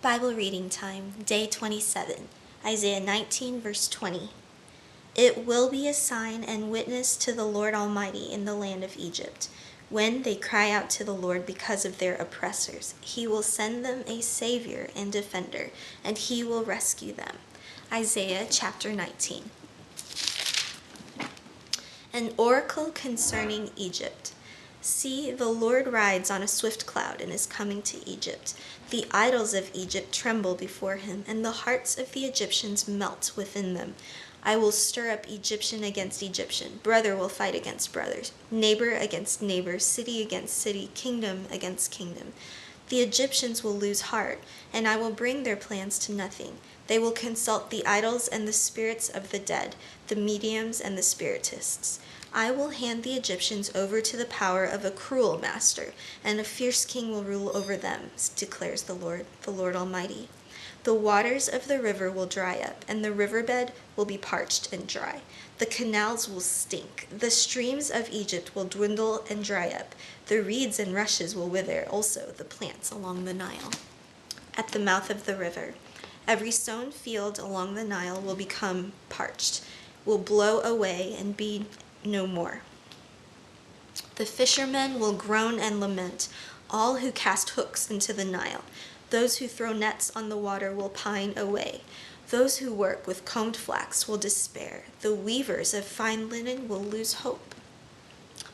Bible reading time, Day 27, Isaiah 19, verse 20. It will be a sign and witness to the Lord Almighty in the land of Egypt. When they cry out to the Lord because of their oppressors, he will send them a Savior and defender, and he will rescue them. Isaiah chapter 19. An oracle concerning Egypt. See, the Lord rides on a swift cloud and is coming to Egypt. The idols of Egypt tremble before him, and the hearts of the Egyptians melt within them. I will stir up Egyptian against Egyptian. Brother will fight against brothers, neighbor against neighbor, city against city, kingdom against kingdom. The Egyptians will lose heart, and I will bring their plans to nothing. They will consult the idols and the spirits of the dead, the mediums and the spiritists. I will hand the Egyptians over to the power of a cruel master, and a fierce king will rule over them, declares the Lord Almighty. The waters of the river will dry up, and the riverbed will be parched and dry. The canals will stink. The streams of Egypt will dwindle and dry up. The reeds and rushes will wither, also the plants along the Nile. At the mouth of the river, every sown field along the Nile will become parched, will blow away and be no more. The fishermen will groan and lament, all who cast hooks into the Nile. Those who throw nets on the water will pine away. Those who work with combed flax will despair. The weavers of fine linen will lose hope.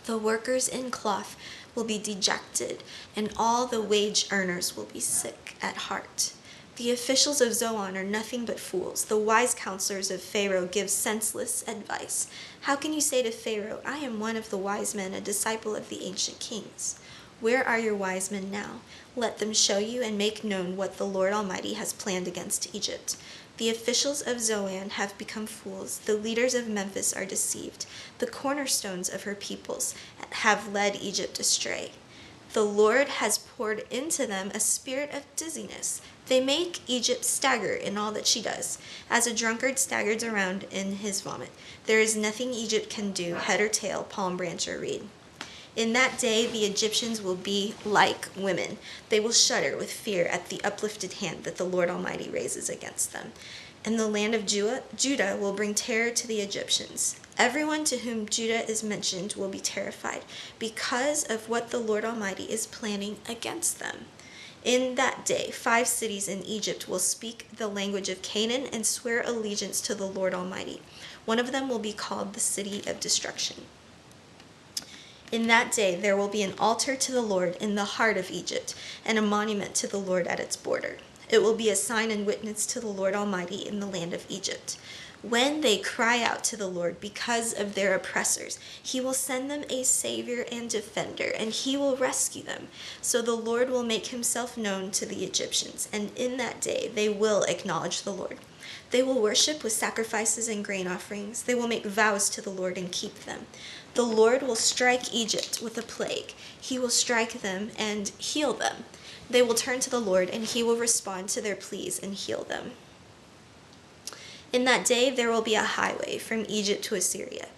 The workers in cloth will be dejected, and all the wage earners will be sick at heart. The officials of Zoan are nothing but fools. The wise counselors of Pharaoh give senseless advice. How can you say to Pharaoh, I am one of the wise men, a disciple of the ancient kings? Where are your wise men now? Let them show you and make known what the Lord Almighty has planned against Egypt. The officials of Zoan have become fools. The leaders of Memphis are deceived. The cornerstones of her peoples have led Egypt astray. The Lord has poured into them a spirit of dizziness. They make Egypt stagger in all that she does, as a drunkard staggers around in his vomit. There is nothing Egypt can do, head or tail, palm branch or reed. In that day, the Egyptians will be like women. They will shudder with fear at the uplifted hand that the Lord Almighty raises against them. And the land of Judah will bring terror to the Egyptians. Everyone to whom Judah is mentioned will be terrified because of what the Lord Almighty is planning against them. In that day, 5 cities in Egypt will speak the language of Canaan and swear allegiance to the Lord Almighty. One of them will be called the City of Destruction. In that day, there will be an altar to the Lord in the heart of Egypt, and a monument to the Lord at its border. It will be a sign and witness to the Lord Almighty in the land of Egypt. When they cry out to the Lord because of their oppressors, he will send them a Savior and defender, and he will rescue them. So the Lord will make himself known to the Egyptians, and in that day they will acknowledge the Lord. They will worship with sacrifices and grain offerings. They will make vows to the Lord and keep them. The Lord will strike Egypt with a plague. He will strike them and heal them. They will turn to the Lord, and he will respond to their pleas and heal them. In that day, there will be a highway from Egypt to Assyria.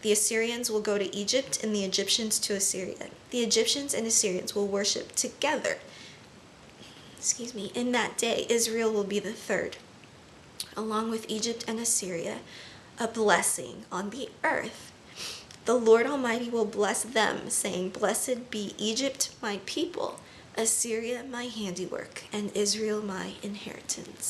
The Assyrians will go to Egypt, and the Egyptians to Assyria. The Egyptians and Assyrians will worship together. In that day, Israel will be the third, along with Egypt and Assyria, a blessing on the earth. The Lord Almighty will bless them, saying, Blessed be Egypt, my people, Assyria, my handiwork, and Israel, my inheritance.